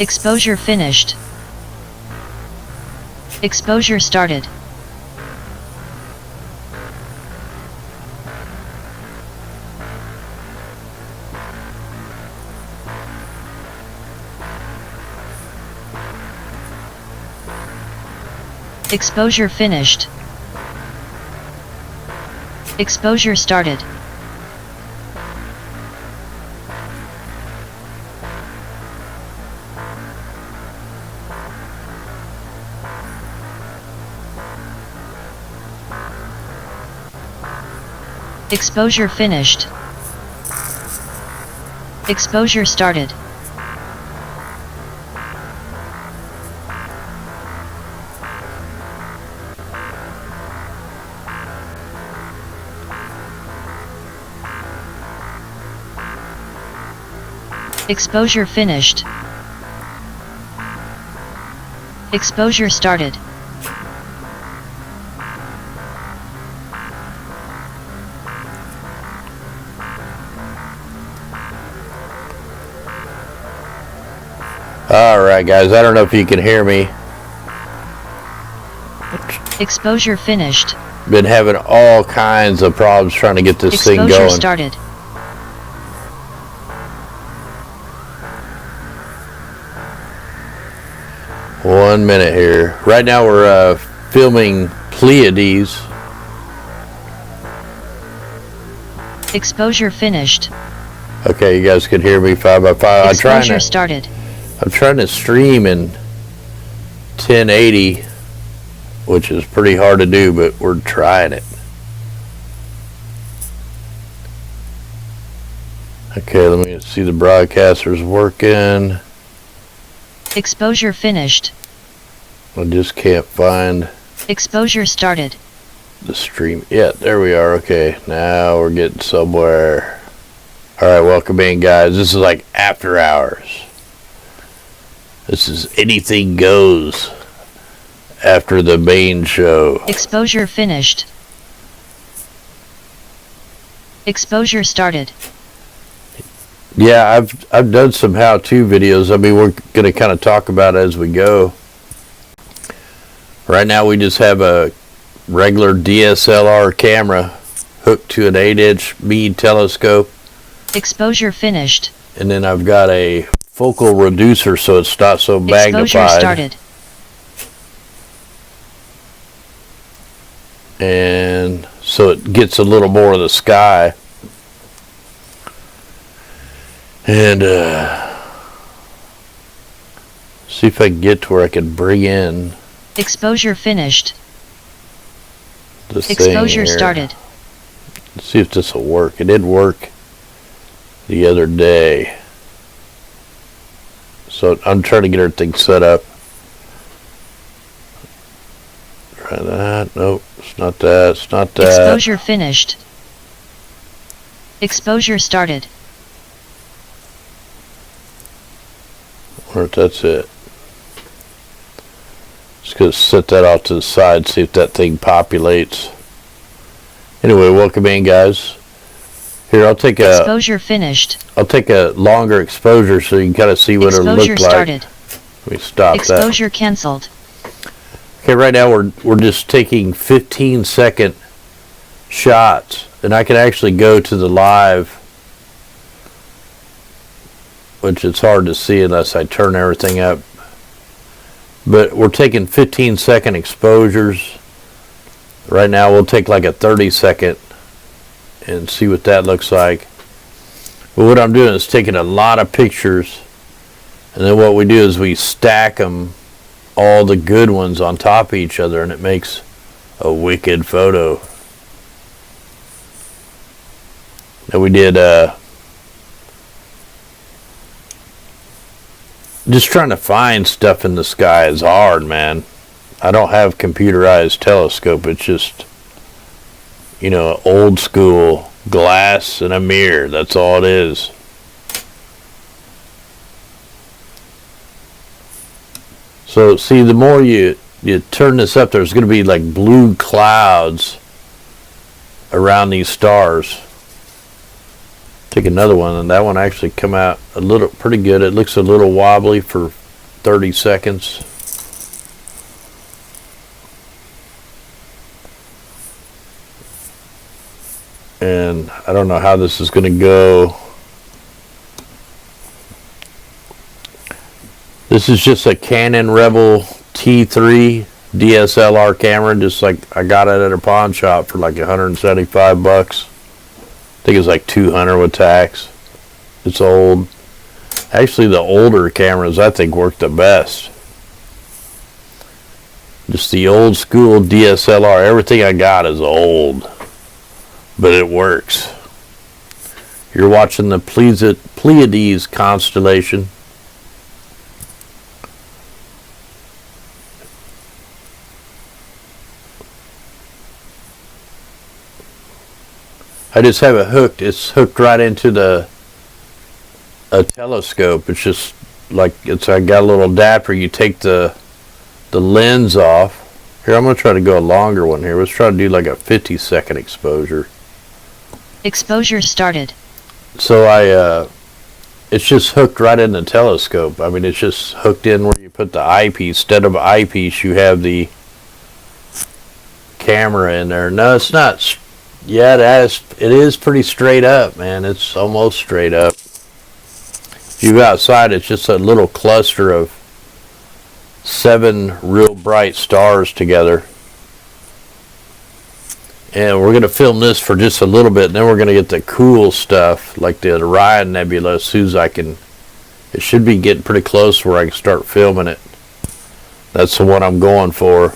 Exposure finished. Exposure started. Exposure finished. Exposure started. Exposure finished. Exposure started. Exposure finished. Exposure started. Alright guys, I don't know if you can hear me. Exposure finished. Been having all kinds of problems trying to get this thing going. Exposure started. One minute here. Right now we're filming Pleiades. Exposure finished. Okay, you guys can hear me 5x5. Exposure started. I'm trying to stream in 1080, which is pretty hard to do, but we're trying it. Okay, let me see the broadcasters working. Exposure finished. I just can't find Exposure started. the stream. Yeah, there we are. Okay, now we're getting somewhere. Alright, welcome in guys. This is like after hours. This is anything goes after the main show. Exposure finished. Exposure started. Yeah, I've done some how-to videos. I mean, we're going to kind of talk about it as we go. Right now we just have a regular DSLR camera hooked to an 8-inch Meade telescope. Exposure finished. And then I've got a focal reducer so it's not so magnified. Exposure started. And so it gets a little more of the sky. And see if I can get to where I can bring in Exposure finished. this Exposure thing here. started. Let's see if this will work. It did work the other day. So I'm trying to get everything set up. Try that. Nope, it's not that. It's not that. Exposure finished. Exposure started. Or that's it. Just gonna set that off to the side, see if that thing populates. Anyway, welcome in guys. Here, I'll take Exposure finished. I'll take a longer exposure so you can kind of see what it'll look like. Exposure started. Let me stop that. Exposure cancelled. Okay, right now we're just taking 15-second shots, and I can actually go to the live, which it's hard to see unless I turn everything up. But we're taking 15-second exposures. Right now we'll take like a 30-second and see what that looks like. But what I'm doing is taking a lot of pictures, and then what we do is we stack them, all the good ones on top of each other, and it makes a wicked photo. And we did just trying to find stuff in the sky is hard, man. I don't have computerized telescope. It's just, you know, old school glass and a mirror. That's all it is. So see, the more you turn this up, there's going to be like blue clouds around these stars. Take another one, and that one actually come out a little pretty good. It looks a little wobbly for 30 seconds. And I don't know how this is going to go. This is just a Canon Rebel T3 DSLR camera, just like I got it at a pawn shop for like 175 bucks. I think it's like 200 with tax. It's old. Actually, the older cameras I think work the best. Just the old school DSLR. Everything I got is old, but it works. You're watching the Pleiades constellation. I just have it hooked. It's hooked right into a telescope. It's just like I got a little adapter. You take the lens off. Here, I'm gonna try to go a longer one here. Let's try to do like a 50-second exposure. Exposure started. So it's just hooked right in the telescope. I mean, it's just hooked in where you put the eyepiece. Instead of eyepiece, you have the camera in there. No, it's not. Yeah, it is pretty straight up, man. It's almost straight up. If you go outside, it's just a little cluster of 7 real bright stars together. And we're going to film this for just a little bit, and then we're going to get the cool stuff, like the Orion Nebula, as soon as I can. It should be getting pretty close where I can start filming it. That's the one I'm going for.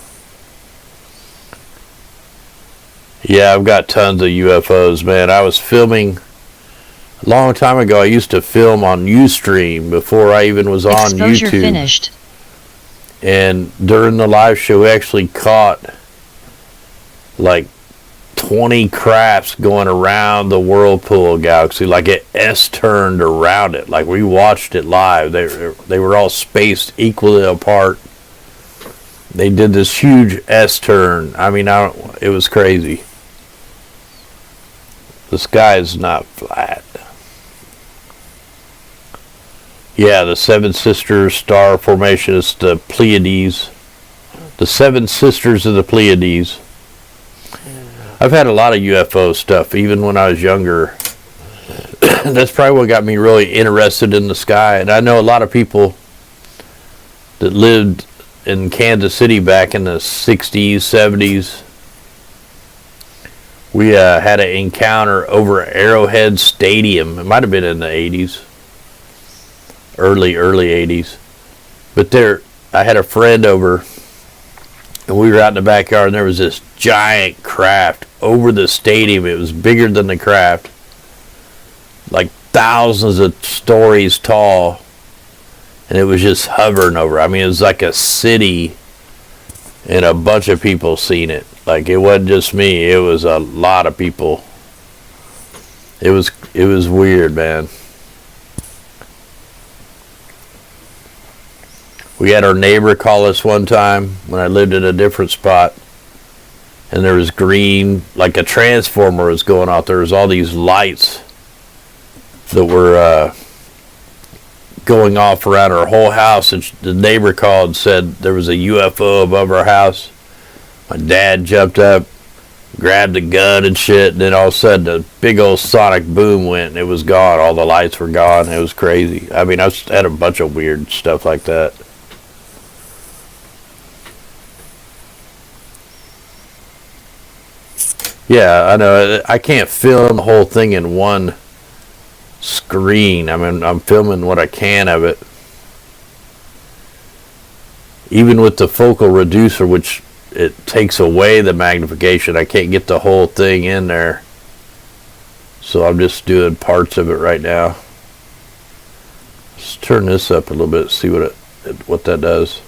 Yeah, I've got tons of UFOs, man. I was filming a long time ago. I used to film on Ustream before I even was on Exposure YouTube. Finished. And during the live show, we actually caught like 20 crafts going around the Whirlpool Galaxy, like it S-turned around it. Like we watched it live. They were all spaced equally apart. They did this huge S-turn. I mean, it was crazy. The sky is not flat. Yeah, the Seven Sisters star formation is the Pleiades. The Seven Sisters of the Pleiades. I've had a lot of UFO stuff, even when I was younger. That's probably what got me really interested in the sky. And I know a lot of people that lived in Kansas City back in the 60s, 70s. We had an encounter over Arrowhead Stadium. It might have been in the 80s. Early 80s. But I had a friend over, and we were out in the backyard, and there was this giant craft over the stadium. It was bigger than the craft. Like thousands of stories tall. And it was just hovering over. I mean, it was like a city, and a bunch of people seen it. Like, it wasn't just me. It was a lot of people. It was weird, man. We had our neighbor call us one time when I lived in a different spot. And there was green, like a transformer was going out. There was all these lights that were going off around our whole house. And the neighbor called and said there was a UFO above our house. My dad jumped up, grabbed a gun and shit, and then all of a sudden a big old sonic boom went, and it was gone. All the lights were gone. It was crazy. I mean, I had a bunch of weird stuff like that. Yeah, I know. I can't film the whole thing in one screen. I mean, I'm filming what I can of it. Even with the focal reducer, which it takes away the magnification, I can't get the whole thing in there. So I'm just doing parts of it right now. Let's turn this up a little bit, see what that does.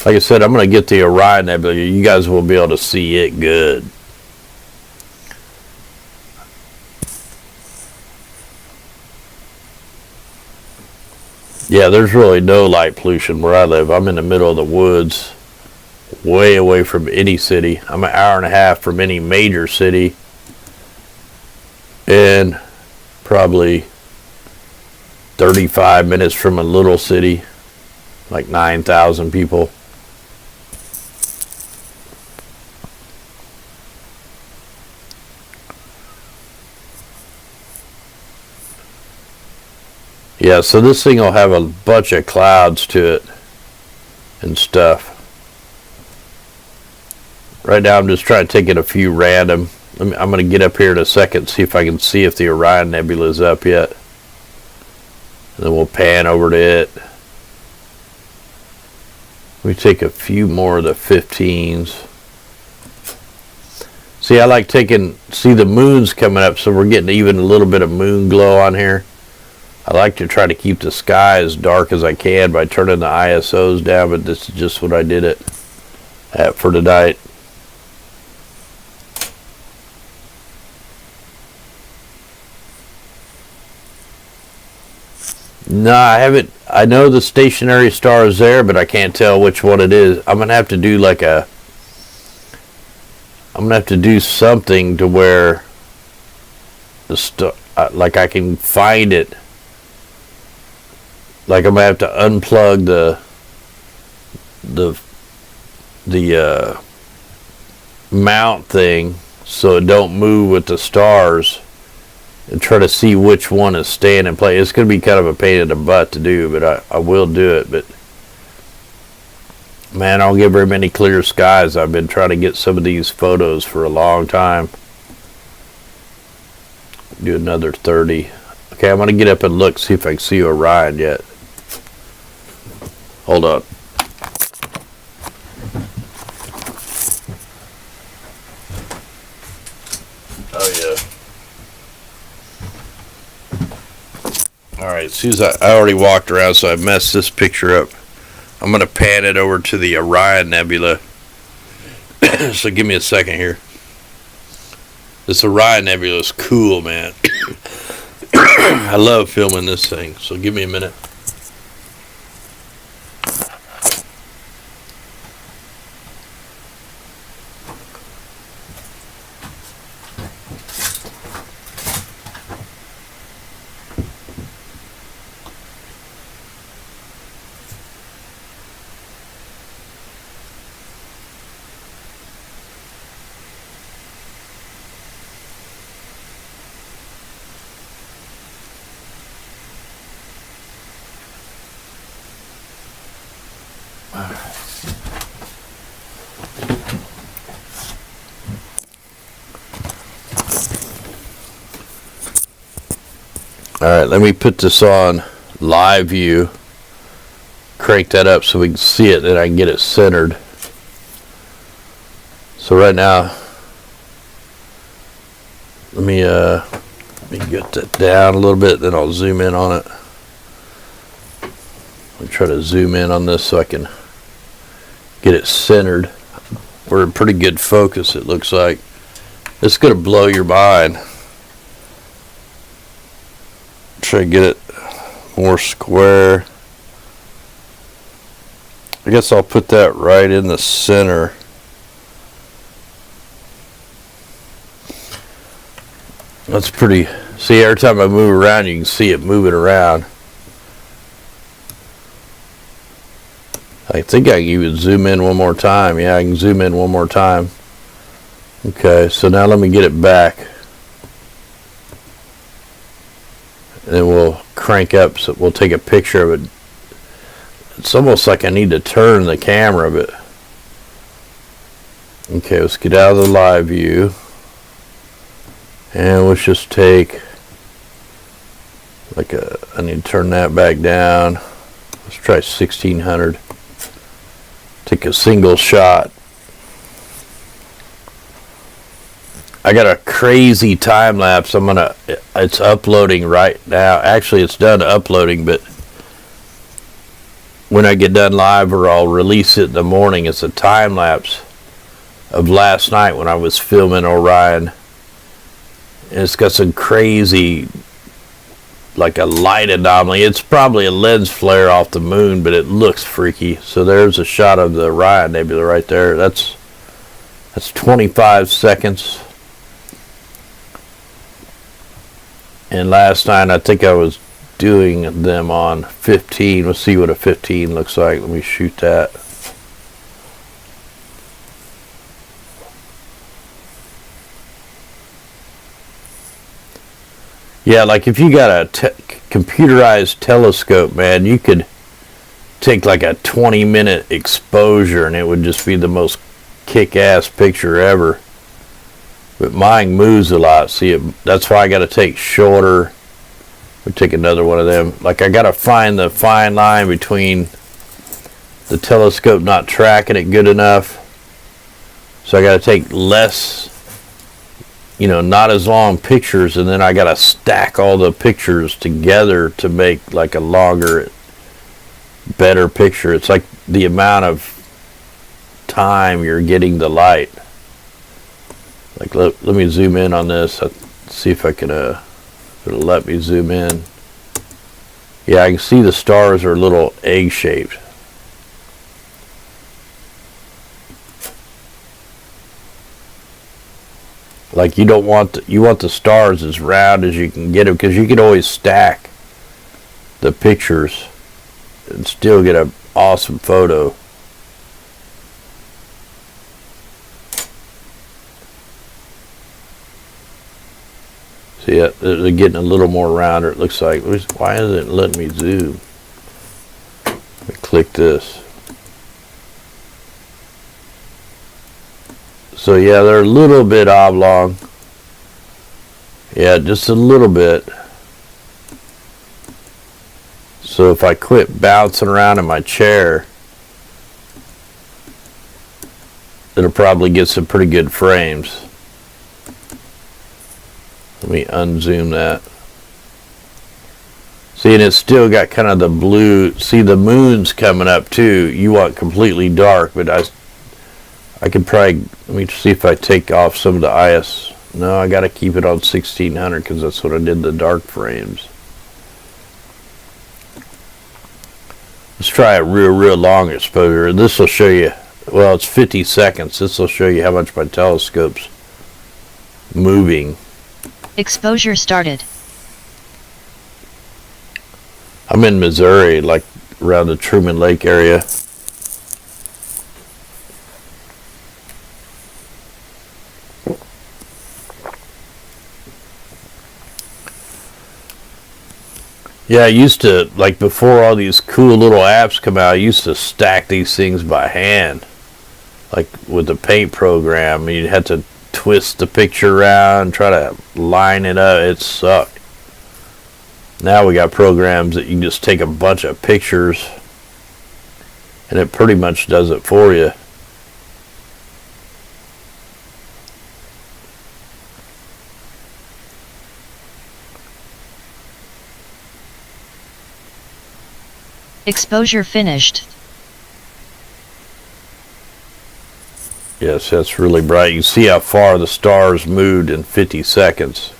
Like I said, I'm going to get the Orion Nebula. You guys will be able to see it good. Yeah, there's really no light pollution where I live. I'm in the middle of the woods, way away from any city. I'm an hour and a half from any major city, and probably 35 minutes from a little city. like 9,000 people. Yeah, so this thing will have a bunch of clouds to it and stuff. Right now I'm just trying to take it a few random. I'm going to get up here in a second, see if I can see if the Orion Nebula is up yet. And then we'll pan over to it. We take a few more of the 15s. See, I like see the moon's coming up, so we're getting even a little bit of moon glow on here. I like to try to keep the sky as dark as I can by turning the ISOs down, but this is just what I did it at for tonight. No, I haven't. I know the stationary star is there, but I can't tell which one it is. I'm gonna have to do something to where the like I can find it. Like I'm gonna have to unplug the mount thing so it don't move with the stars, and try to see which one is staying in place. It's gonna be kind of a pain in the butt to do, but I will do it. But man, I don't get very many clear skies. I've been trying to get some of these photos for a long time. Do another 30. Okay, I'm gonna get up and look, see if I can see Orion yet. Hold on. Oh yeah. Alright, as soon as I already walked around, so I messed this picture up. I'm going to pan it over to the Orion Nebula. So give me a second here. This Orion Nebula is cool, man. I love filming this thing, so give me a minute. Alright, let me put this on live view. Crank that up so we can see it, and I can get it centered. So right now, let me get that down a little bit, then I'll zoom in on it. I'll try to zoom in on this so I can get it centered. We're in pretty good focus, it looks like. It's going to blow your mind. Try to get it more square. I guess I'll put that right in the center. That's pretty. See, every time I move around, you can see it moving around. I think I can even zoom in one more time. Yeah, I can zoom in one more time. Okay, so now let me get it back. And then we'll crank up, so we'll take a picture of it. It's almost like I need to turn the camera a bit. Okay, let's get out of the live view. And let's just take I need to turn that back down. Let's try 1600. Take a single shot. I got a crazy time lapse. It's uploading right now. Actually, it's done uploading, but when I get done live, or I'll release it in the morning, it's a time lapse of last night when I was filming Orion. And it's got some crazy, like a light anomaly. It's probably a lens flare off the moon, but it looks freaky. So there's a shot of the Orion Nebula right there. That's 25 seconds. And last night I think I was doing them on 15. Let's see what a 15 looks like. Let me shoot that. Yeah, like if you got a computerized telescope, man, you could take like a 20-minute exposure and it would just be the most kick-ass picture ever. But mine moves a lot. See, that's why I got to take shorter. We take another one of them. Like I got to find the fine line between the telescope not tracking it good enough. So I got to take less, not as long pictures, and then I got to stack all the pictures together to make like a longer, better picture. It's like the amount of time you're getting the light. Like let me zoom in on this. See if I can it'll let me zoom in. Yeah, I can see the stars are a little egg-shaped. Like you want the stars as round as you can get them, because you can always stack the pictures and still get an awesome photo. See, they're getting a little more rounder, it looks like. Why isn't it letting me zoom? Let me click this. So yeah, they're a little bit oblong. Yeah, just a little bit. So if I quit bouncing around in my chair, it'll probably get some pretty good frames. Let me unzoom that. See, and it's still got kind of the blue. See, the moon's coming up too. You want completely dark, but I could probably, let me see if I take off some of the IS. No, I got to keep it on 1600 because that's what I did the dark frames. Let's try a real long exposure. This will show you, well, it's 50 seconds. This will show you how much my telescope's moving. Exposure started. I'm in Missouri, like around the Truman Lake area. Yeah, I used to, like before all these cool little apps come out, I used to stack these things by hand. Like with the paint program, you'd have to twist the picture around, try to line it up. It sucked. Now we got programs that you can just take a bunch of pictures and it pretty much does it for you. Exposure finished. Yes, that's really bright. You can see how far the stars moved in 50 seconds.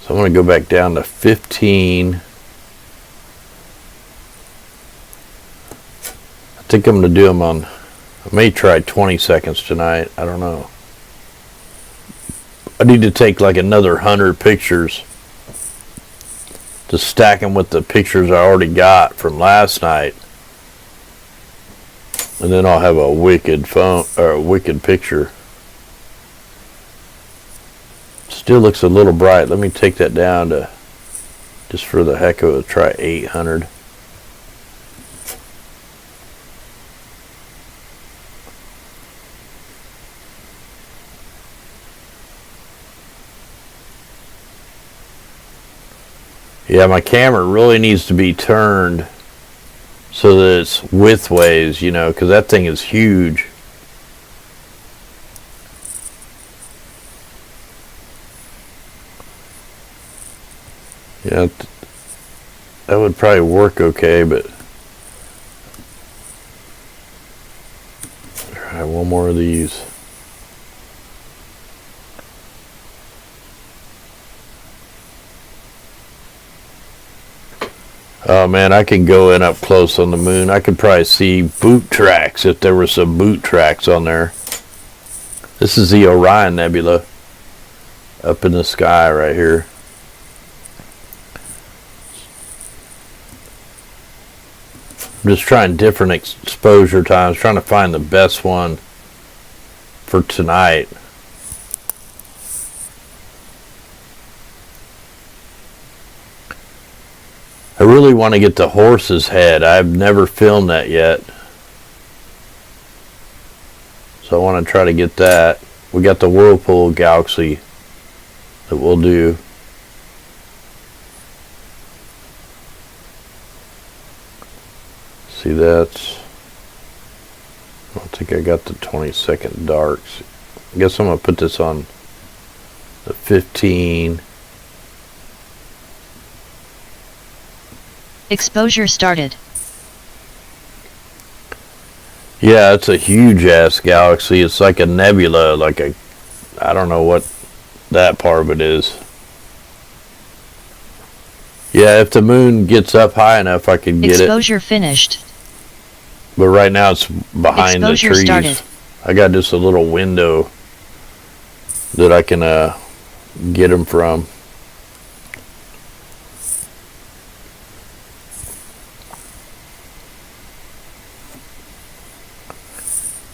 So I'm going to go back down to 15. I think I'm going to do them on, I may try 20 seconds tonight. I don't know. I need to take like another 100 pictures to stack them with the pictures I already got from last night. And then I'll have a wicked phone or a wicked picture. Still looks a little bright. Let me take that down to, just for the heck of it, try 800. Yeah, my camera really needs to be turned so that it's widthways, because that thing is huge. Yeah, that would probably work okay, but try one more of these. Oh man, I can go in up close on the moon. I could probably see boot tracks if there were some boot tracks on there. This is the Orion Nebula up in the sky right here. I'm just trying different exposure times, trying to find the best one for tonight. I really want to get the horse's head. I've never filmed that yet. So I want to try to get that. We got the Whirlpool Galaxy that we'll do. See, that's... I don't think I got the 20-second darks. I guess I'm going to put this on the 15. Exposure started. Yeah, it's a huge ass galaxy. It's like a nebula, like a, I don't know what that part of it is. Yeah, if the moon gets up high enough, I could get Exposure finished. But right now it's behind Exposure the trees. started. I got just a little window that I can get them from.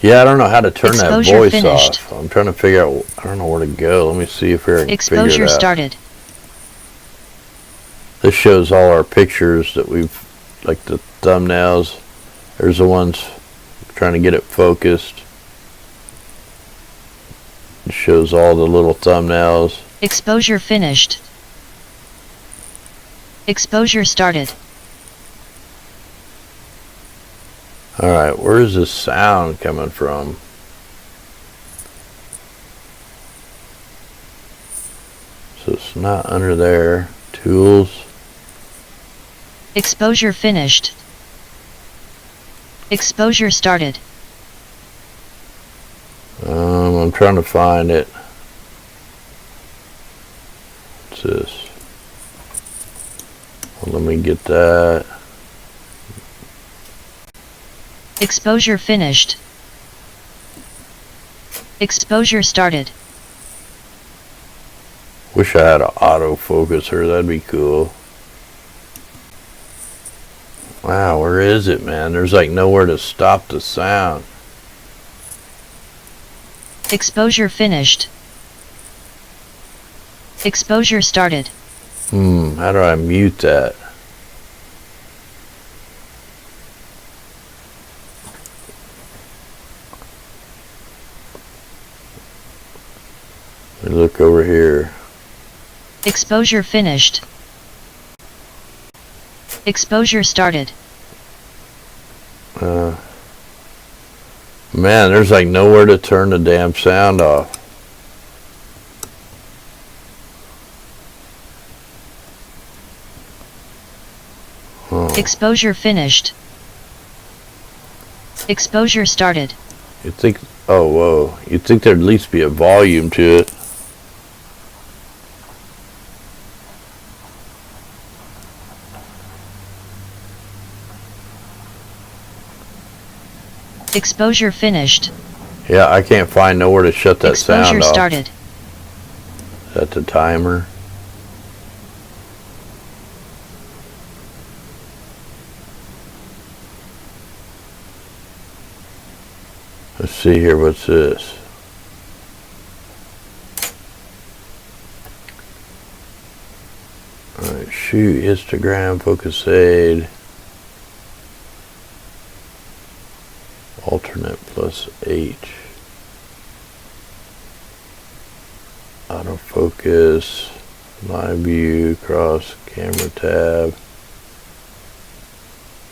Yeah, I don't know how to turn Exposure that voice finished. off. I'm trying to figure out, I don't know where to go. Let me see if I can Exposure figure it out. started. This shows all our pictures that we've, like the thumbnails. There's the ones trying to get it focused. It shows all the little thumbnails. Exposure finished. Exposure started. Alright, where is this sound coming from? So it's not under there. Tools. Exposure finished. Exposure started. I'm trying to find it. What's this? Well, let me get that. Exposure finished. Exposure started. Wish I had an autofocus here. That'd be cool. Wow, where is it, man? There's like nowhere to stop the sound. Exposure finished. Exposure started. How do I mute that? Let me look over here. Exposure finished. Exposure started. Man, there's like nowhere to turn the damn sound off. Exposure finished. Exposure started. You'd think, oh whoa, you'd think there'd at least be a volume to it. Exposure finished. Yeah, I can't find nowhere to shut that Exposure sound off. started. Is that the timer? Let's see here, what's this? Alright, shoot, histogram, focus aid. Alternate plus H. Autofocus, live view, cross, camera tab.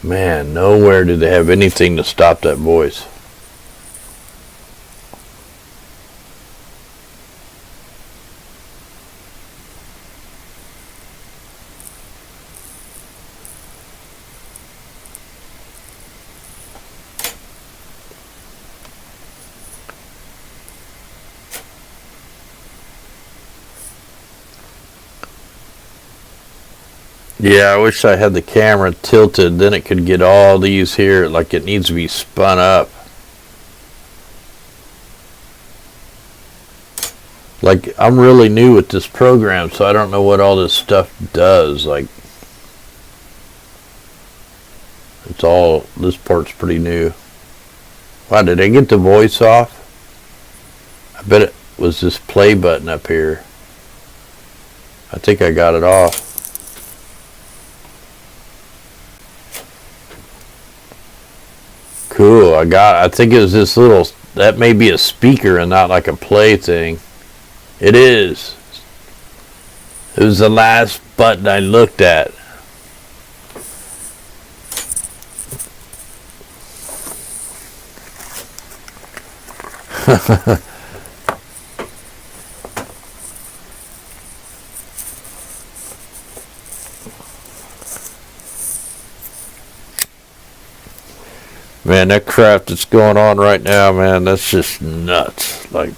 Man, nowhere did they have anything to stop that voice. Yeah, I wish I had the camera tilted, then it could get all these here, like it needs to be spun up. Like, I'm really new with this program, so I don't know what all this stuff does. Like, It's all, this part's pretty new. Wow, did I get the voice off? I bet it was this play button up here. I think I got it off. Cool, I think it was this little, that may be a speaker and not like a play thing. It is. It was the last button I looked at. Man, that crap that's going on right now, man, that's just nuts. Like,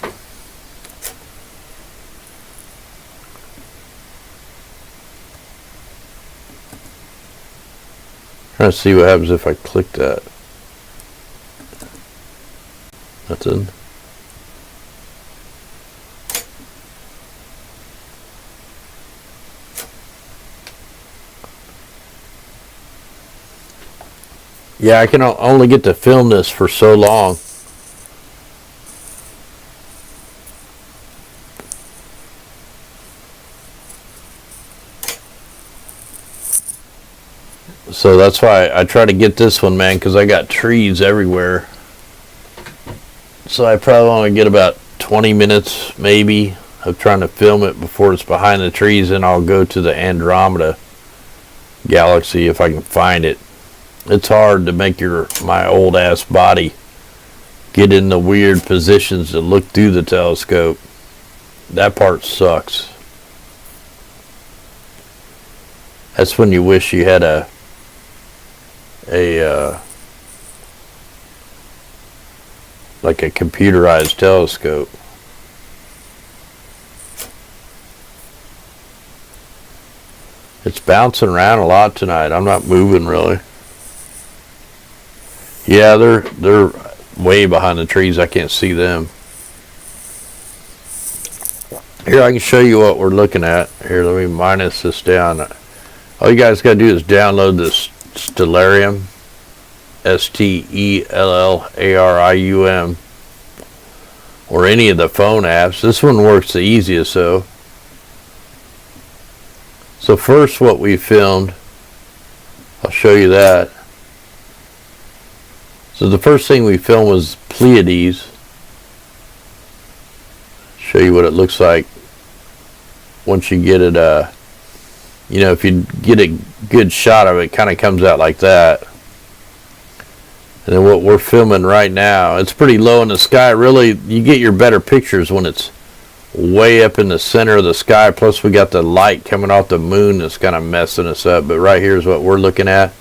trying to see what happens if I click that. Nothing. Yeah, I can only get to film this for so long. So that's why I try to get this one, man, because I got trees everywhere. So I probably want to get about 20 minutes, maybe, of trying to film it before it's behind the trees, and I'll go to the Andromeda Galaxy if I can find it. It's hard to make my old ass body get in the weird positions to look through the telescope. That part sucks. That's when you wish you had a like a computerized telescope. It's bouncing around a lot tonight. I'm not moving really. Yeah, they're way behind the trees. I can't see them. Here, I can show you what we're looking at. Here, let me minus this down. All you guys got to do is download this Stellarium, Stellarium, or any of the phone apps. This one works the easiest, though. So first, what we filmed, I'll show you that. So the first thing we filmed was Pleiades. Show you what it looks like once you get it, you know, if you get a good shot of it, it kind of comes out like that. And then what we're filming right now, it's pretty low in the sky. Really, you get your better pictures when it's way up in the center of the sky. Plus we got the light coming off the moon that's kind of messing us up. But right here is what we're looking at.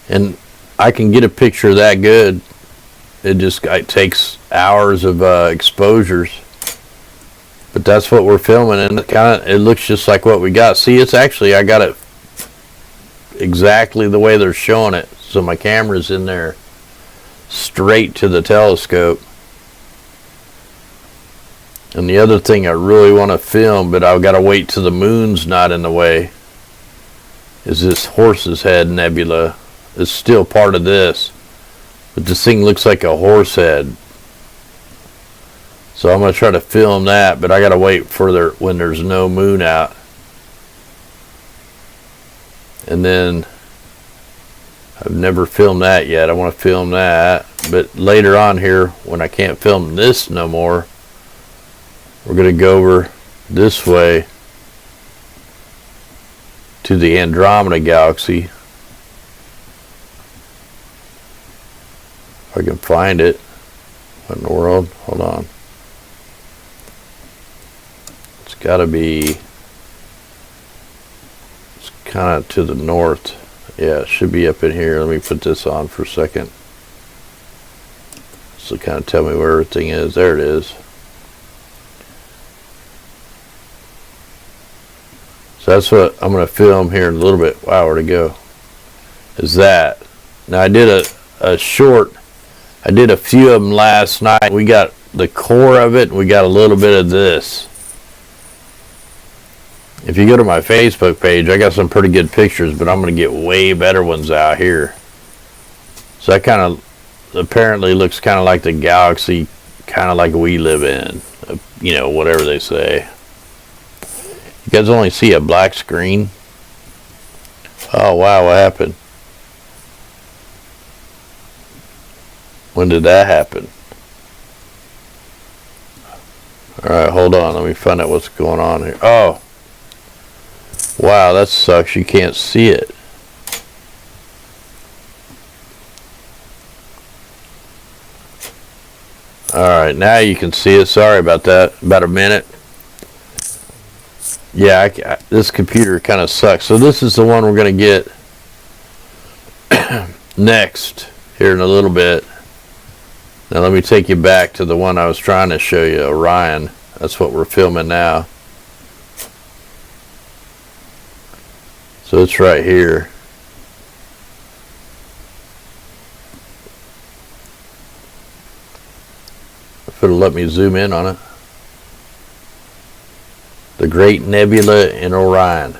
And I can get a picture that good. It takes hours of exposures. But that's what we're filming, and it looks just like what we got. See, it's actually, I got it exactly the way they're showing it. So my camera's in there straight to the telescope. And the other thing I really want to film, but I've got to wait till the moon's not in the way, is this Horse's Head Nebula. It's still part of this, but this thing looks like a horse head. So I'm going to try to film that, but I got to wait for when there's no moon out. And then I've never filmed that yet. I want to film that, but later on here, when I can't film this no more, we're going to go over this way to the Andromeda Galaxy. If I can find it. What in the world? Hold on. It's got to be, it's kind of to the north. Yeah, it should be up in here. Let me put this on for a second. So kind of tell me where everything is. There it is. So that's what I'm going to film here in a little bit. Wow, where'd it go? Is that. Now I did a short, I did a few of them last night. We got the core of it, and we got a little bit of this. If you go to my Facebook page, I got some pretty good pictures, but I'm going to get way better ones out here. So that kind of apparently looks kind of like the galaxy, kind of like we live in. You know, whatever they say. You guys only see a black screen? Oh, wow, what happened? When did that happen? Alright, hold on. Let me find out what's going on here. Oh! Wow, that sucks. You can't see it. Alright, now you can see it. Sorry about that. About a minute. Yeah, this computer kind of sucks. So this is the one we're going to get next here in a little bit. Now let me take you back to the one I was trying to show you, Orion. That's what we're filming now. So it's right here. If it'll let me zoom in on it. The Great Nebula in Orion.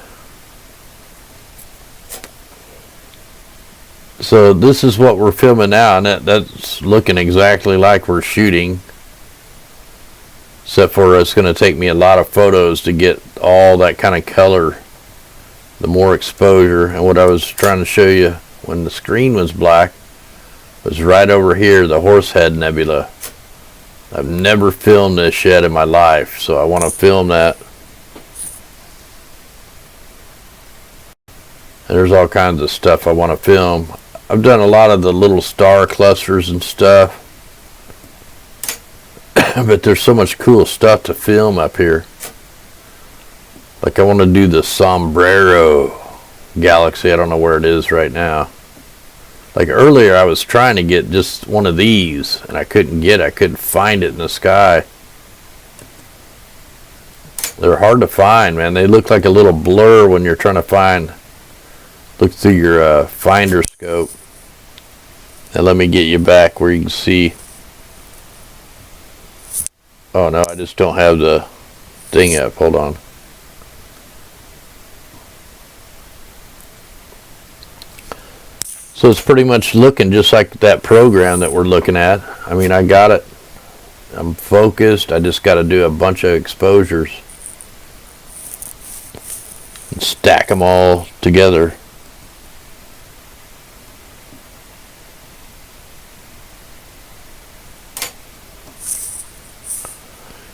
So this is what we're filming now, and that's looking exactly like we're shooting. Except for it's going to take me a lot of photos to get all that kind of color, the more exposure. And what I was trying to show you when the screen was black was right over here, the Horsehead Nebula. I've never filmed this yet in my life, so I want to film that. And there's all kinds of stuff I want to film. I've done a lot of the little star clusters and stuff. But there's so much cool stuff to film up here. Like I want to do the Sombrero Galaxy. I don't know where it is right now. Like earlier I was trying to get just one of these and I couldn't find it in the sky. They're hard to find, man. They look like a little blur when you're trying to look through your finder scope. And let me get you back where you can see. Oh no, I just don't have the thing up. Hold on. So it's pretty much looking just like that program that we're looking at. I mean, I got it. I'm focused. I just got to do a bunch of exposures and stack them all together.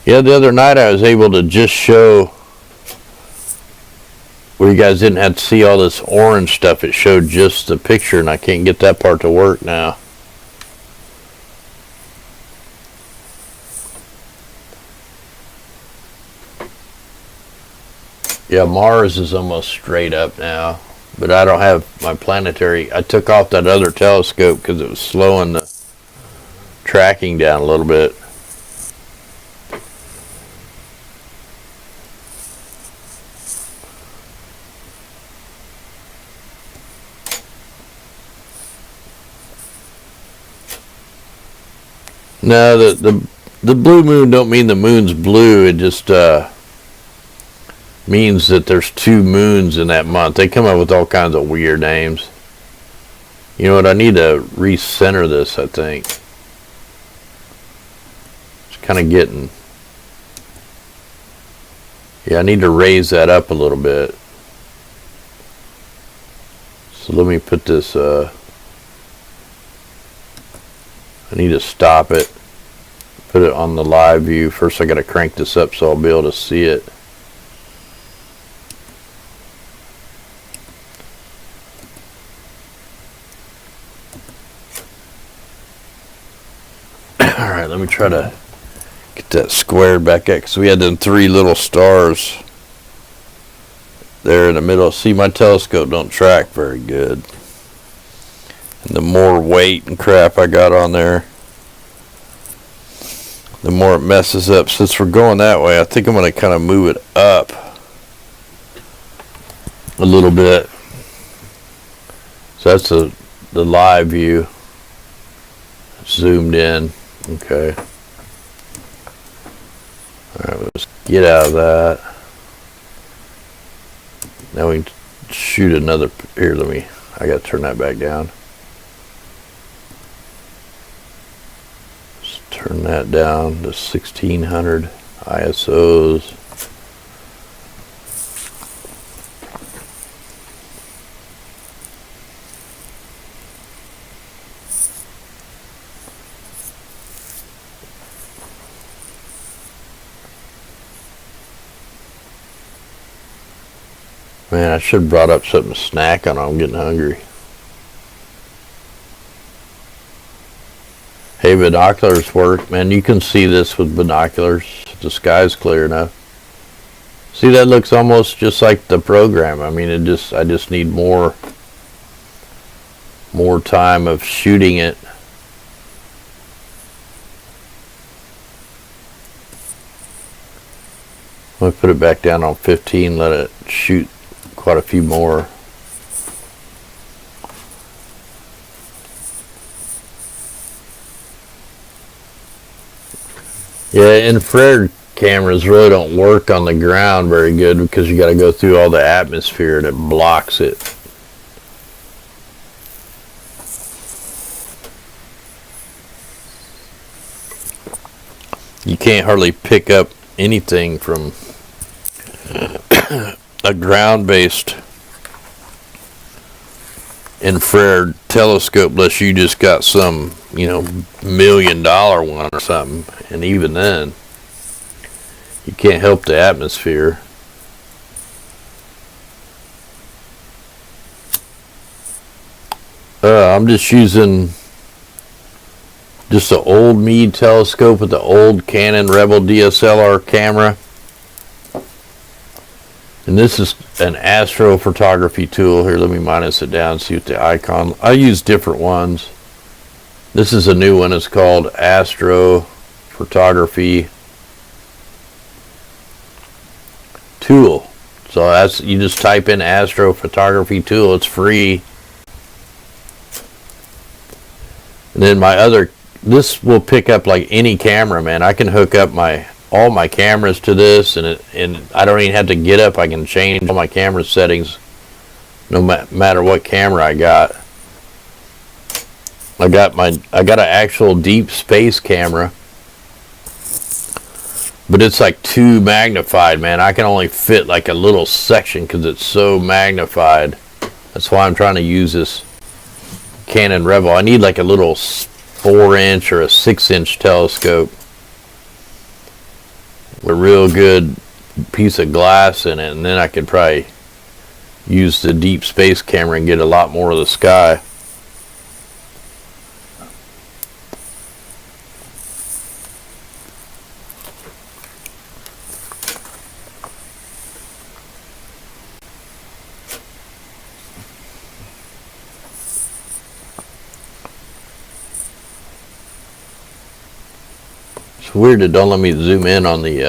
Yeah, the other night I was able to just show where you guys didn't have to see all this orange stuff. It showed just the picture, and I can't get that part to work now. Yeah, Mars is almost straight up now, but I don't have my planetary. I took off that other telescope because it was slowing the tracking down a little bit. No, the blue moon don't mean the moon's blue. It just means that there's two moons in that month. They come up with all kinds of weird names. You know what? I need to recenter this, I think. It's kind of getting... Yeah, I need to raise that up a little bit. So let me put this... I need to stop it, put it on the live view. First I got to crank this up so I'll be able to see it. Alright, let me try to get that squared back up because we had them three little stars there in the middle. See, my telescope don't track very good. And the more weight and crap I got on there, the more it messes up. Since we're going that way, I think I'm going to kind of move it up a little bit. So that's the live view. Zoomed in. Okay. Alright, let's get out of that. Now we can shoot another. Here, I gotta turn that back down. Let's turn that down to 1600 ISOs. Man, I should have brought up something to snack on. I'm getting hungry. Hey, binoculars work. Man, you can see this with binoculars. The sky's clear enough. See, that looks almost just like the program. I mean, I just need more time of shooting it. I'm going to put it back down on 15, let it shoot quite a few more. Yeah, infrared cameras really don't work on the ground very good because you got to go through all the atmosphere and it blocks it. You can't hardly pick up anything from a ground-based infrared telescope unless you just got some, $1 million one or something. And even then, you can't help the atmosphere. I'm just using the old Meade telescope with the old Canon Rebel DSLR camera. And this is an astrophotography tool. Here, let me minus it down, see what the icon. I use different ones. This is a new one. It's called Astrophotography Tool. So you just type in Astrophotography Tool. It's free. And then this will pick up like any camera, man. I can hook up all my cameras to this, and I don't even have to get up. I can change all my camera settings no matter what camera I got. I got an actual deep space camera, but it's like too magnified, man. I can only fit like a little section because it's so magnified. That's why I'm trying to use this Canon Rebel. I need like a little 4-inch or a 6-inch telescope. A real good piece of glass in it, and then I could probably use the deep space camera and get a lot more of the sky. It's weird it don't let me zoom in on the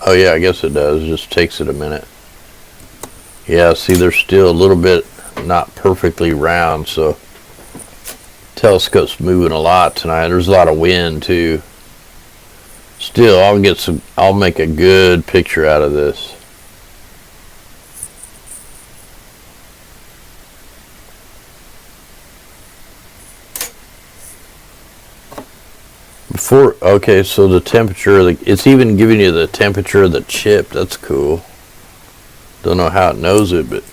oh yeah, I guess it does. It just takes it a minute. Yeah, see, there's still a little bit not perfectly round, so telescope's moving a lot tonight. There's a lot of wind too. Still, I'll make a good picture out of this. Okay, so the temperature, it's even giving you the temperature of the chip. That's cool. Don't know how it knows it, but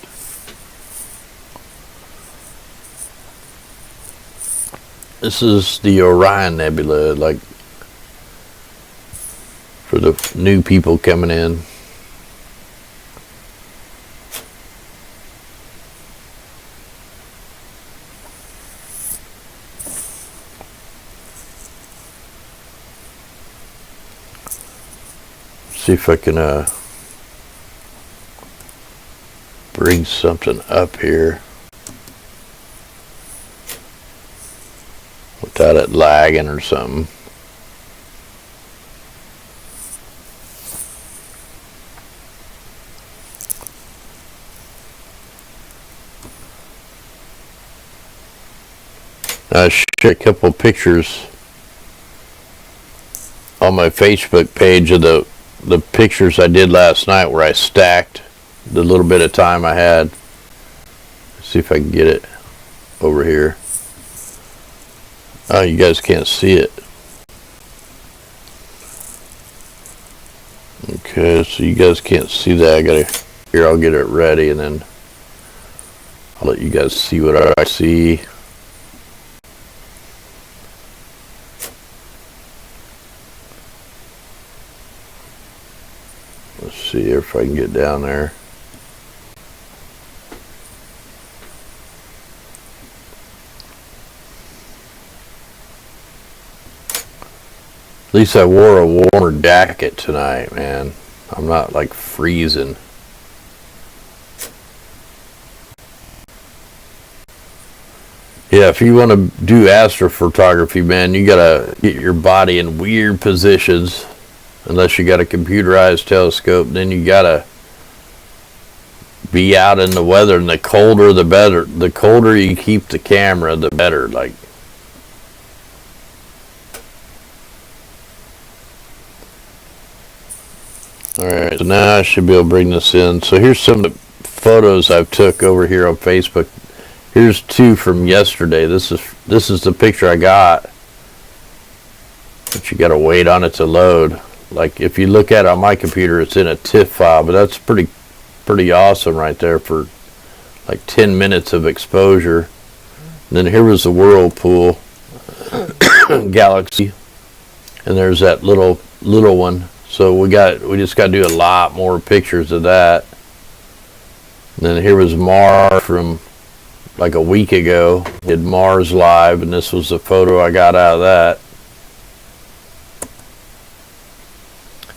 this is the Orion Nebula, like for the new people coming in. See if I can bring something up here without it lagging or something. I shared a couple of pictures on my Facebook page of the pictures I did last night where I stacked the little bit of time I had. Let's see if I can get it over here. Oh, you guys can't see it. Okay, so you guys can't see that. Here, I'll get it ready and then I'll let you guys see what I see. Let's see if I can get down there. At least I wore a warmer jacket tonight, man. I'm not like freezing. Yeah, if you want to do astrophotography, man, you gotta get your body in weird positions. Unless you got a computerized telescope, then you gotta be out in the weather, and the colder the better. The colder you keep the camera, the better. Like, alright, so now I should be able to bring this in. So here's some of the photos I've took over here on Facebook. Here's two from yesterday. This is the picture I got. But you gotta wait on it to load. Like, if you look at it on my computer, it's in a TIFF file, but that's pretty awesome right there for like 10 minutes of exposure. And then here was the Whirlpool Galaxy, and there's that little one. So we just got to do a lot more pictures of that. And then here was Mars from like a week ago. Did Mars live, and this was the photo I got out of that.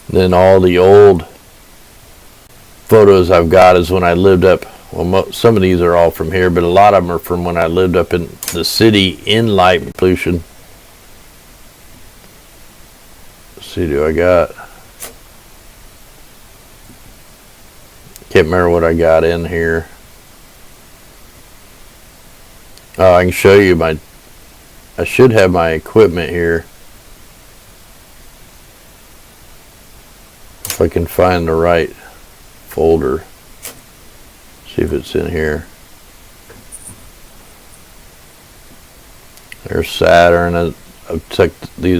And then all the old photos I've got is when I lived up. Well, some of these are all from here, but a lot of them are from when I lived up in the city in light pollution. Let's see, do I got? Can't remember what I got in here. Oh, I can show you I should have my equipment here. If I can find the right folder. See if it's in here. There's Saturn. I've took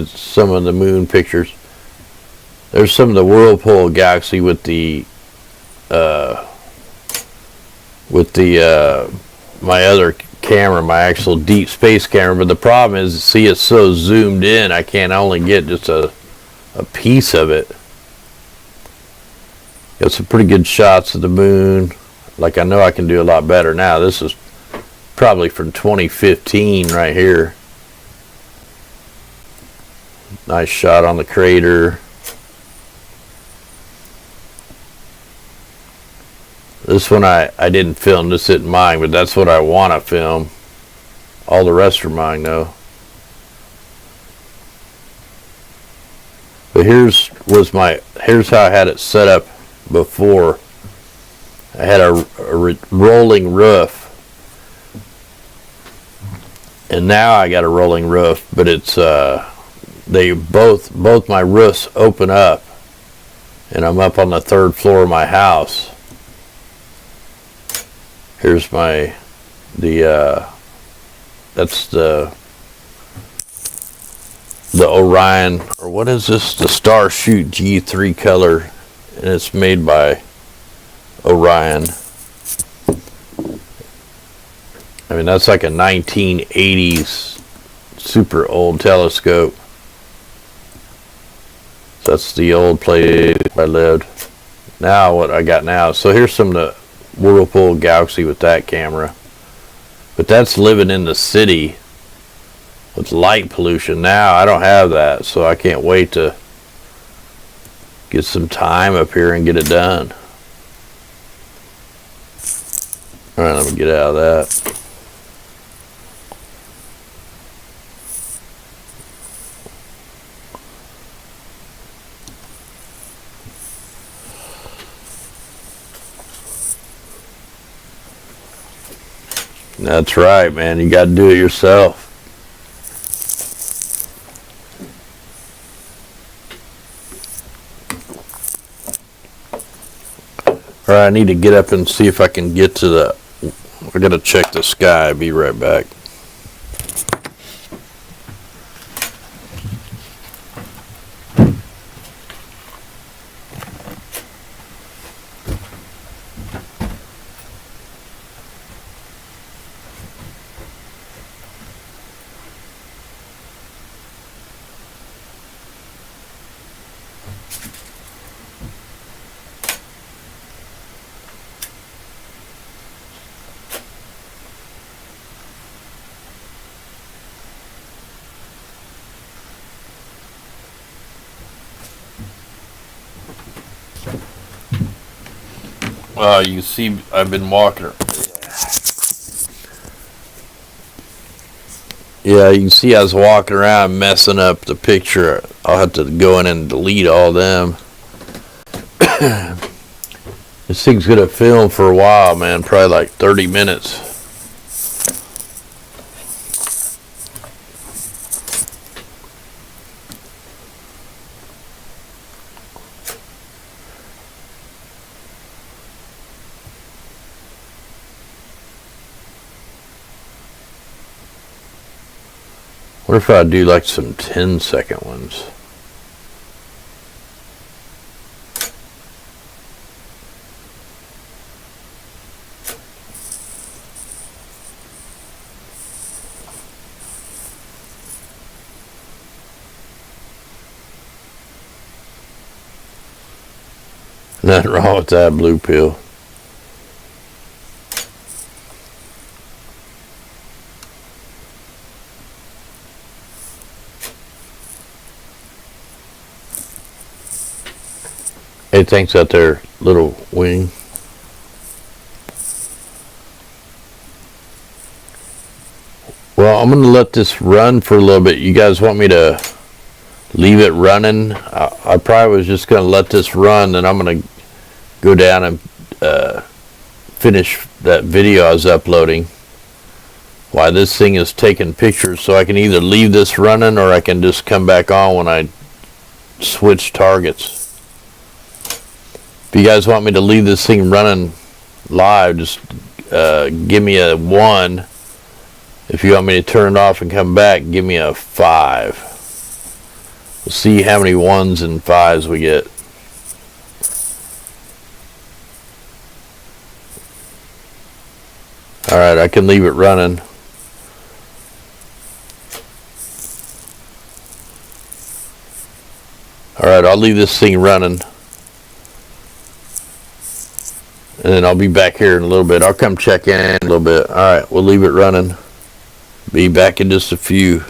some of the moon pictures. There's some of the Whirlpool Galaxy with the my other camera, my actual deep space camera. But the problem is, see, it's so zoomed in, I can't only get just a piece of it. Got some pretty good shots of the moon. Like, I know I can do a lot better now. This is probably from 2015 right here. Nice shot on the crater. This one I didn't film. This isn't mine, but that's what I want to film. All the rest are mine, though. But here's how I had it set up before. I had a rolling roof, and now I got a rolling roof, but it's they both my roofs open up, and I'm up on the 3rd floor of my house. Here's that's the Orion, or what is this? The Starshoot G3 color, and it's made by Orion. I mean, that's like a 1980s super old telescope. So that's the old place I lived. Now what I got now. So here's some of the Whirlpool Galaxy with that camera. But that's living in the city with light pollution. Now I don't have that, so I can't wait to get some time up here and get it done. Alright, let me get out of that. That's right, man. You got to do it yourself. All right, I need to get up and see if I can get to the... I gotta check the sky. Be right back. You see, I've been walking. Yeah, you can see I was walking around messing up the picture. I'll have to go in and delete all them. This thing's gonna film for a while, man. Probably like 30 minutes. What if I do like some 10-second ones? Nothing wrong with that, blue pill. Hey, thanks out there, little wing. Well, I'm going to let this run for a little bit. You guys want me to leave it running? I probably was just going to let this run, then I'm going to go down and finish that video I was uploading while this thing is taking pictures, so I can either leave this running or I can just come back on when I switch targets. If you guys want me to leave this thing running live, just give me a 1. If you want me to turn it off and come back, give me a 5. We'll see how many 1s and 5s we get. Alright, I can leave it running. Alright, I'll leave this thing running. And then I'll be back here in a little bit. I'll come check in a little bit. Alright, we'll leave it running. Be back in just a few.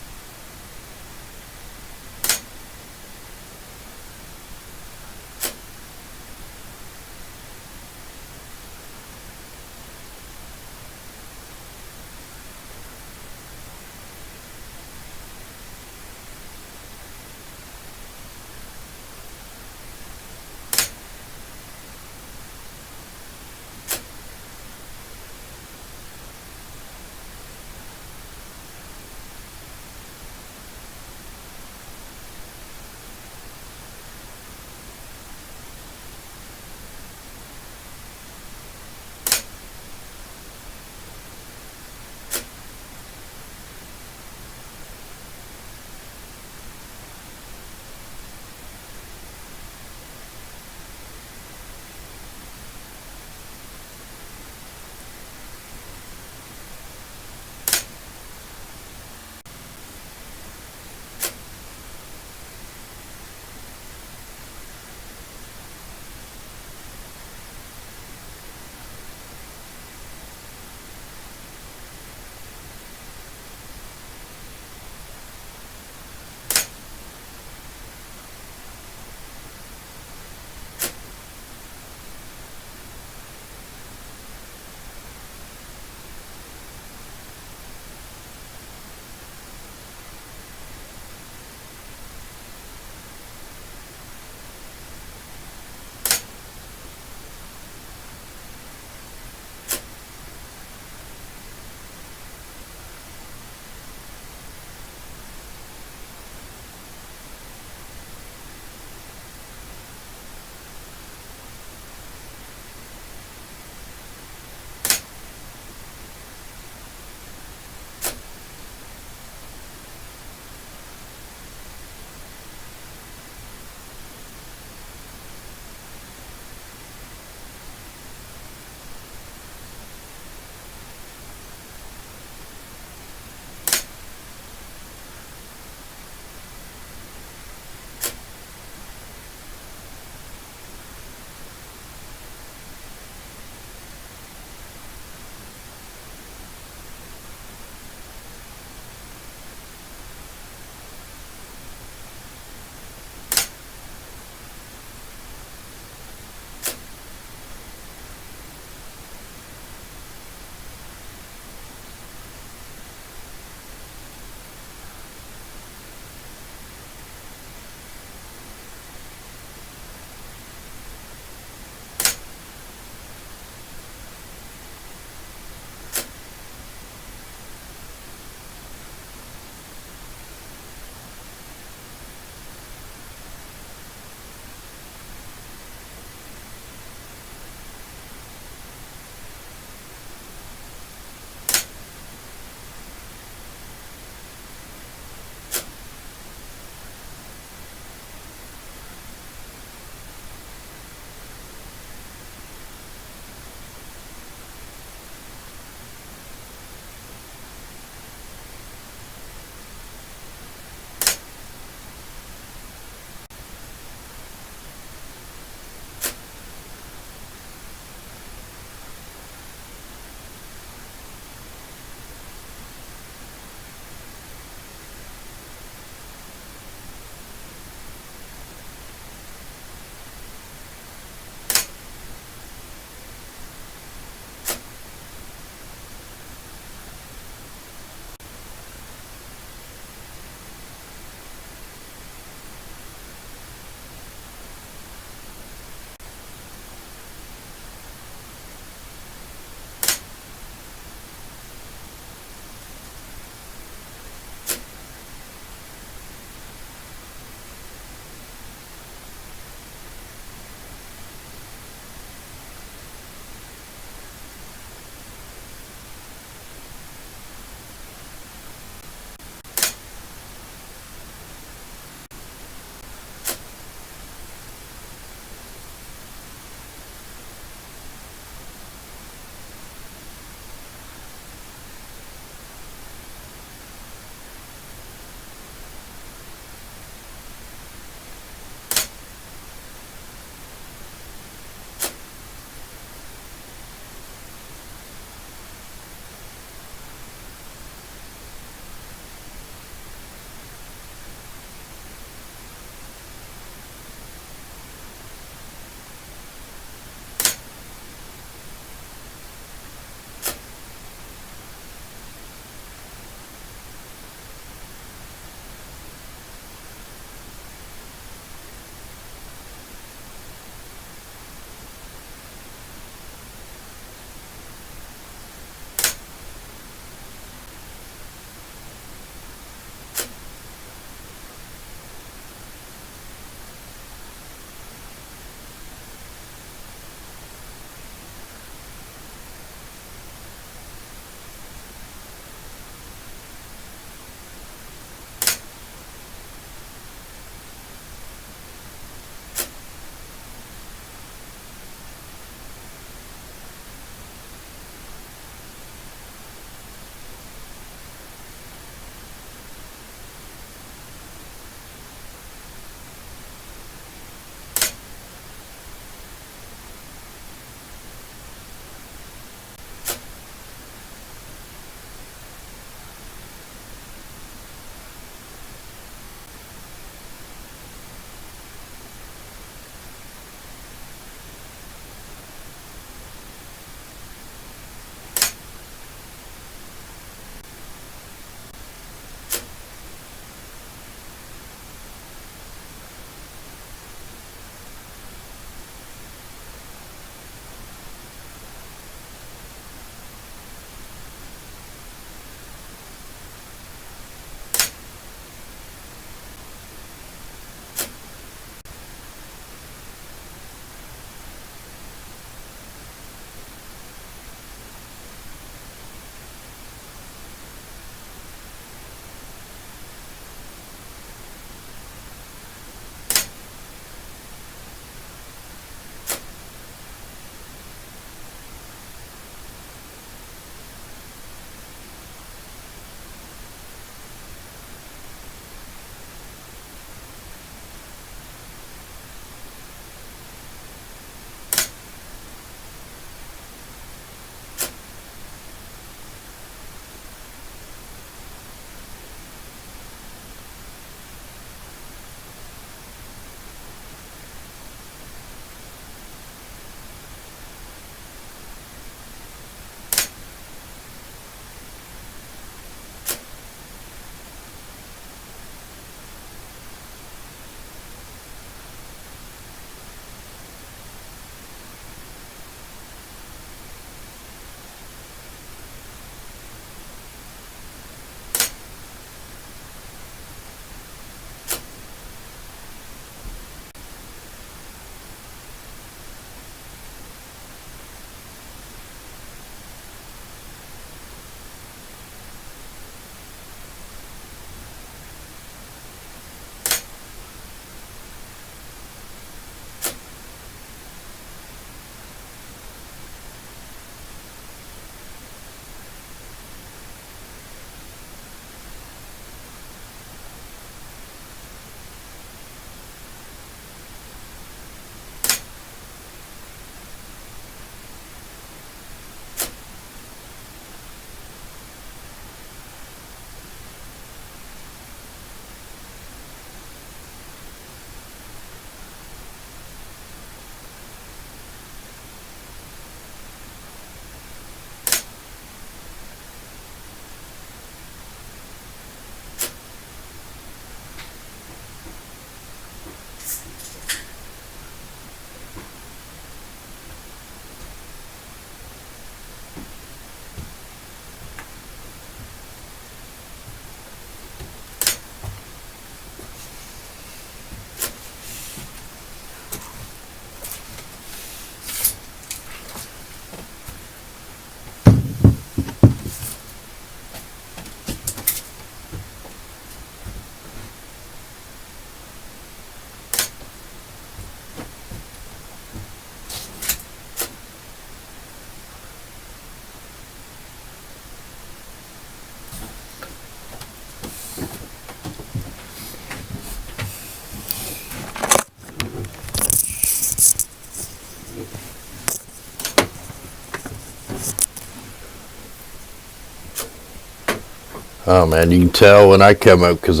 Oh man, you can tell when I come up because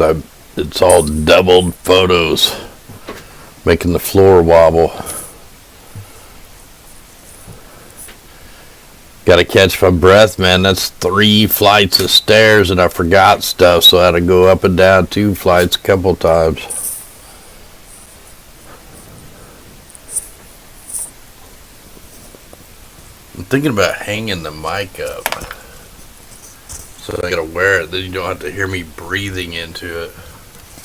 it's all doubled photos, making the floor wobble. Gotta catch my breath, man. That's 3 flights of stairs, and I forgot stuff, so I had to go up and down 2 flights a couple times. I'm thinking about hanging the mic up. So I gotta wear it, then you don't have to hear me breathing into it.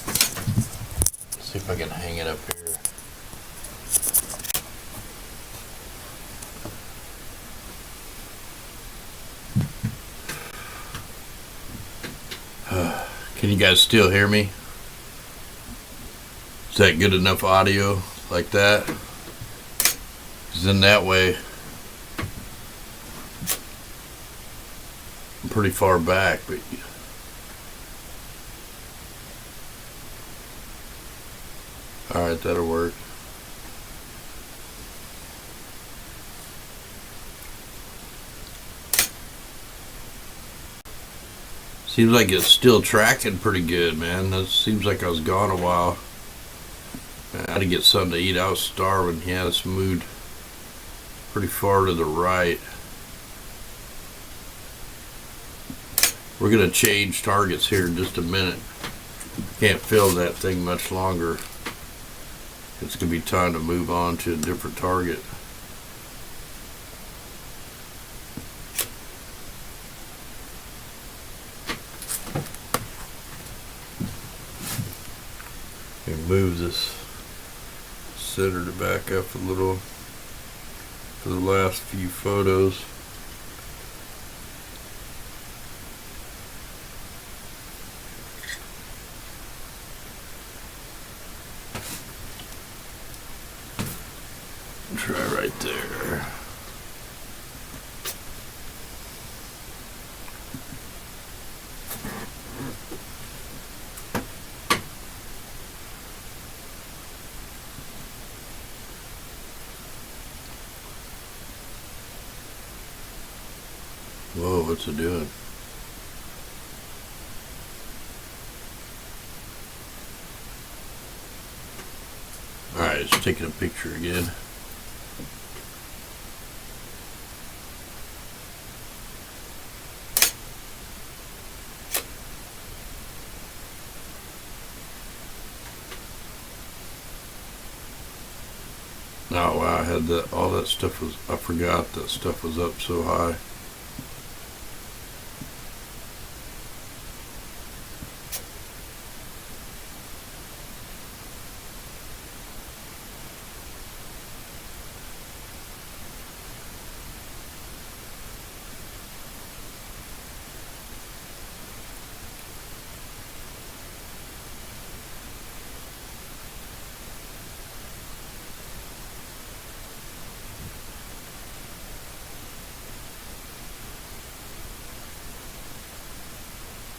Let's see if I can hang it up here. Can you guys still hear me? Is that good enough audio like that? Because then that way I'm pretty far back, but alright, that'll work. Seems like it's still tracking pretty good, man. That seems like I was gone a while. I had to get something to eat. I was starving. Yeah, it's moved pretty far to the right. We're going to change targets here in just a minute. Can't film that thing much longer. It's going to be time to move on to a different target. Move this center to back up a little for the last few photos. Try right there. Whoa, what's it doing? Alright, it's taking a picture again. Oh wow, I had that, all that stuff was, I forgot that stuff was up so high.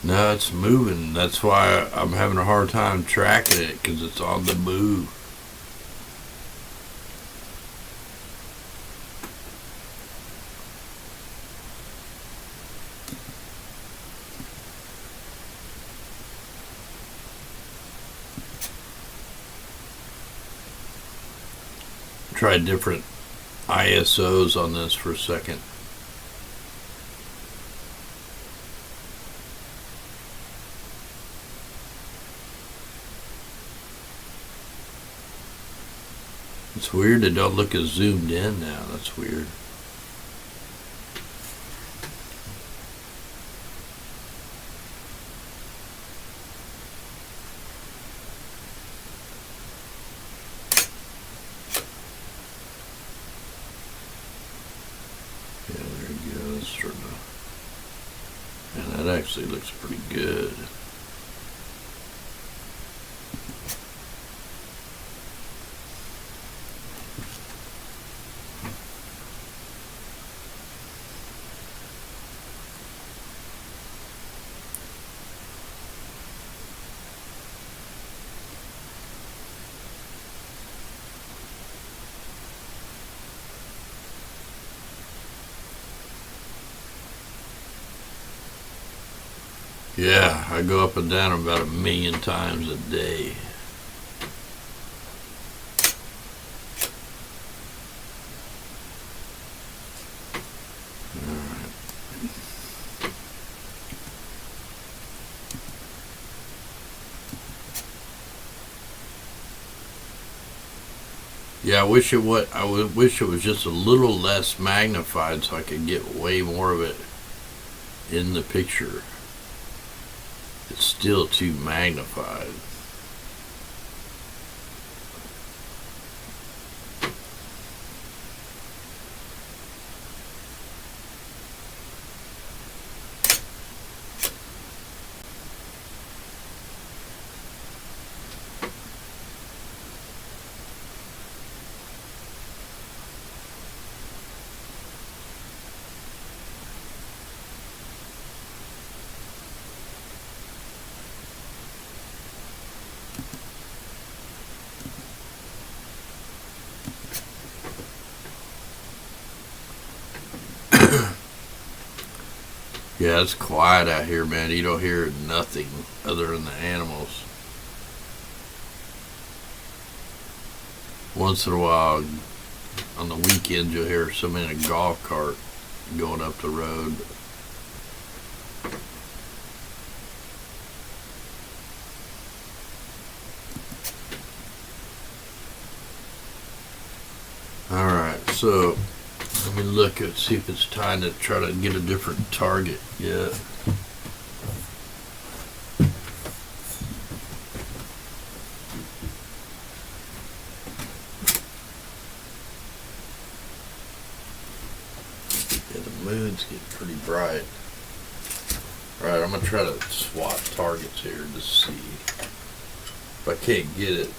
No, it's moving. That's why I'm having a hard time tracking it, because it's on the move. Try different ISOs on this for a second. It's weird they don't look as zoomed in now. That's weird. Yeah, there you go. That's starting to... And that actually looks pretty good. Yeah, I go up and down about 1,000,000 times a day. Yeah, I wish it was just a little less magnified so I could get way more of it in the picture. It's still too magnified. Yeah, it's quiet out here, man. You don't hear nothing other than the animals. Once in a while, on the weekends, you'll hear somebody in a golf cart going up the road. Alright, so let me look and see if it's time to try to get a different target yet. Yeah, the moon's getting pretty bright. Alright, I'm going to try to swap targets here to see if I can't get it.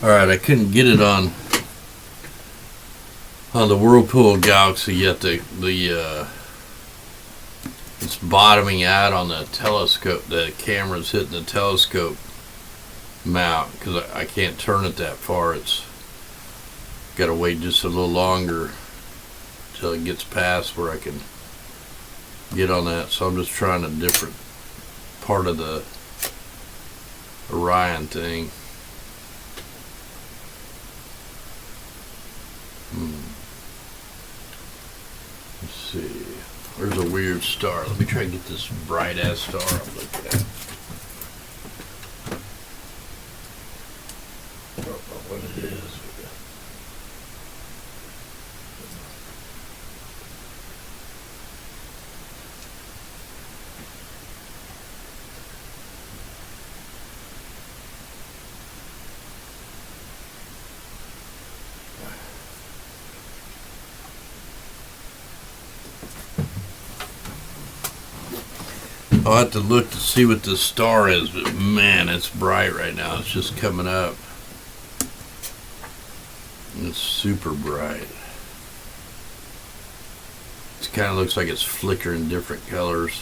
Alright, I couldn't get it on the Whirlpool Galaxy yet. It's bottoming out on the telescope. The camera's hitting the telescope mount because I can't turn it that far. It's got to wait just a little longer till it gets past where I can get on that. So I'm just trying a different part of the Orion thing. Let's see. There's a weird star. Let me try and get this bright ass star I'm looking at. I don't know what it is. I'll have to look to see what this star is, but man, it's bright right now. It's just coming up. It's super bright. It kind of looks like it's flickering different colors.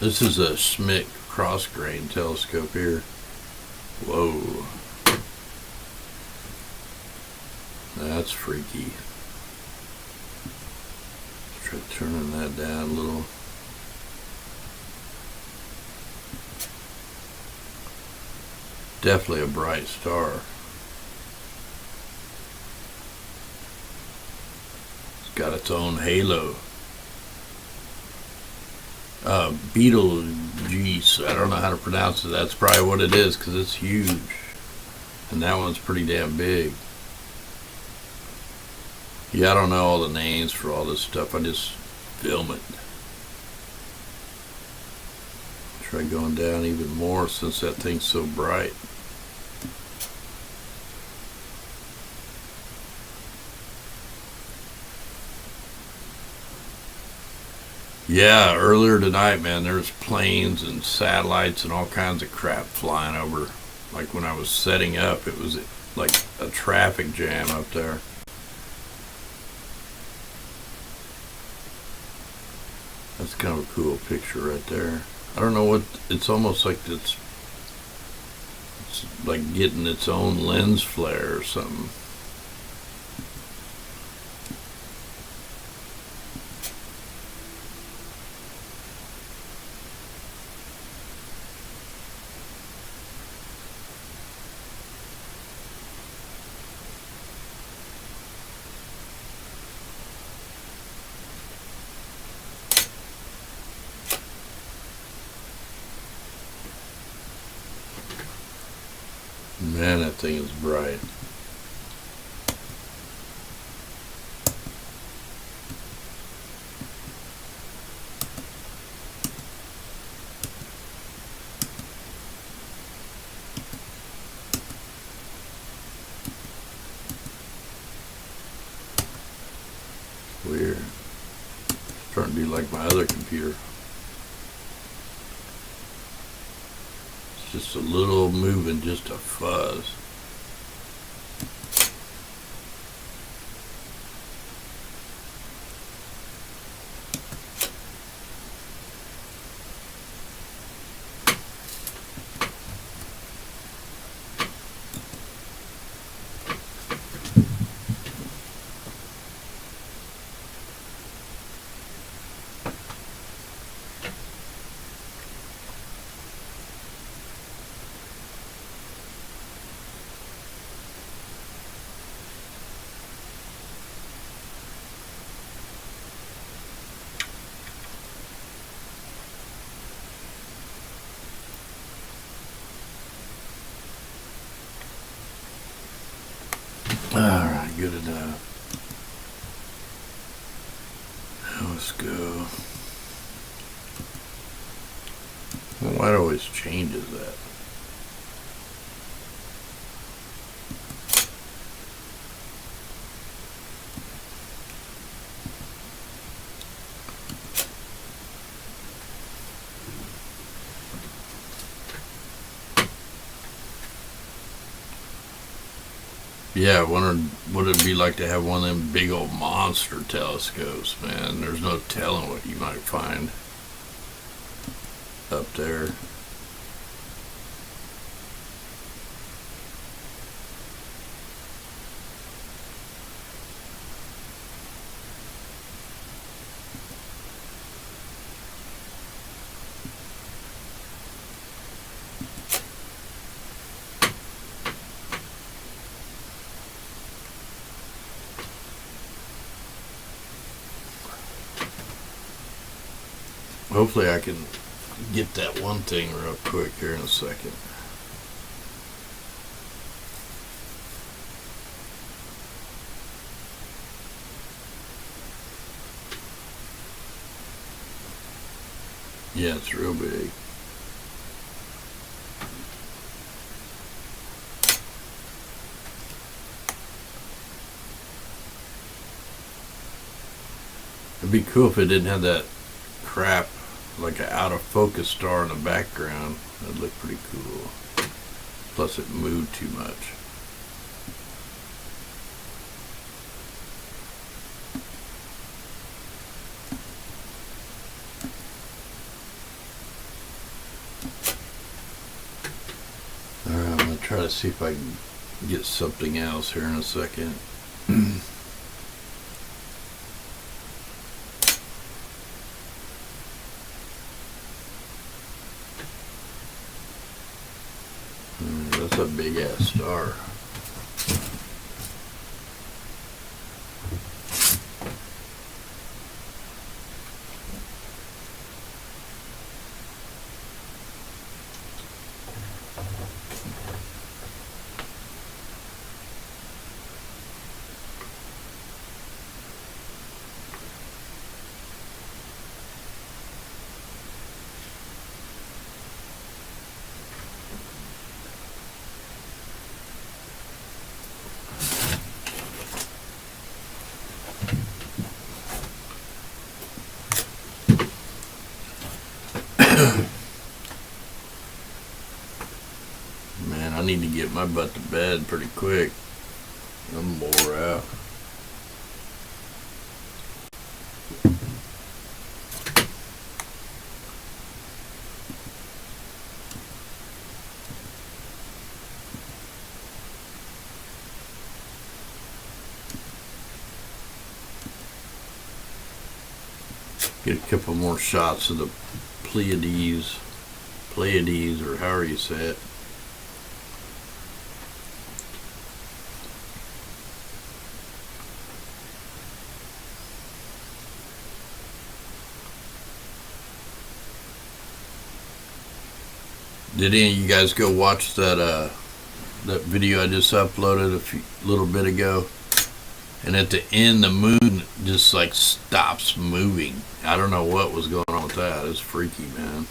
This is a Schmidt cross-grain telescope here. Whoa. That's freaky. Let's try turning that down a little. Definitely a bright star. It's got its own halo. Betelgeuse. I don't know how to pronounce it. That's probably what it is because it's huge. And that one's pretty damn big. Yeah, I don't know all the names for all this stuff. I just film it. Try going down even more since that thing's so bright. Yeah, earlier tonight, man, there's planes and satellites and all kinds of crap flying over. Like when I was setting up, it was like a traffic jam up there. That's kind of a cool picture right there. I don't know what, it's almost like it's like getting its own lens flare or something. Man, that thing is bright. Weird. It's starting to be like my other computer. Just a little moving, just a fuzz. Alright, good enough. Now let's go. Well, why it always changes that? Yeah, I wondered what it'd be like to have one of them big old monster telescopes, man. There's no telling what you might find up there. Hopefully I can get that one thing real quick here in a second. Yeah, it's real big. It'd be cool if it didn't have that crap like an out of focus star in the background. That'd look pretty cool. Plus it moved too much. Alright, I'm gonna try to see if I can get something else here in a second. That's a big ass star. Man, I need to get my butt to bed pretty quick. I'm wore out. Get a couple more shots of the Pleiades, or however you say it. Did any of you guys go watch that video I just uploaded a little bit ago? And at the end, the moon just like stops moving. I don't know what was going on with that. It's freaky, man.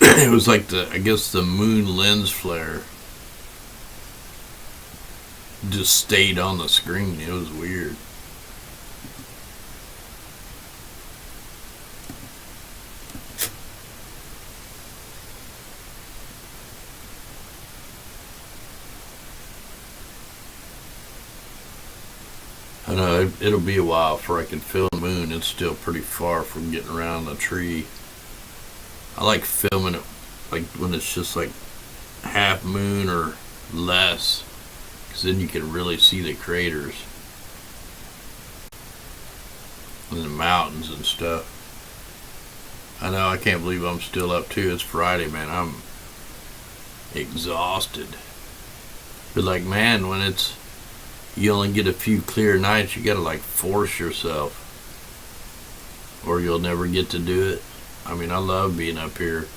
It was like I guess the moon lens flare just stayed on the screen. It was weird. I know it'll be a while before I can film the moon. It's still pretty far from getting around the tree. I like filming it like when it's just like half moon or less, because then you can really see the craters and the mountains and stuff. I know, I can't believe I'm still up too. It's Friday, man. I'm exhausted. But like, man, when it's you only get a few clear nights, you gotta like force yourself, or you'll never get to do it. I mean, I love being up here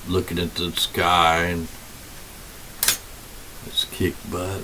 looking at the sky, and it's kick butt.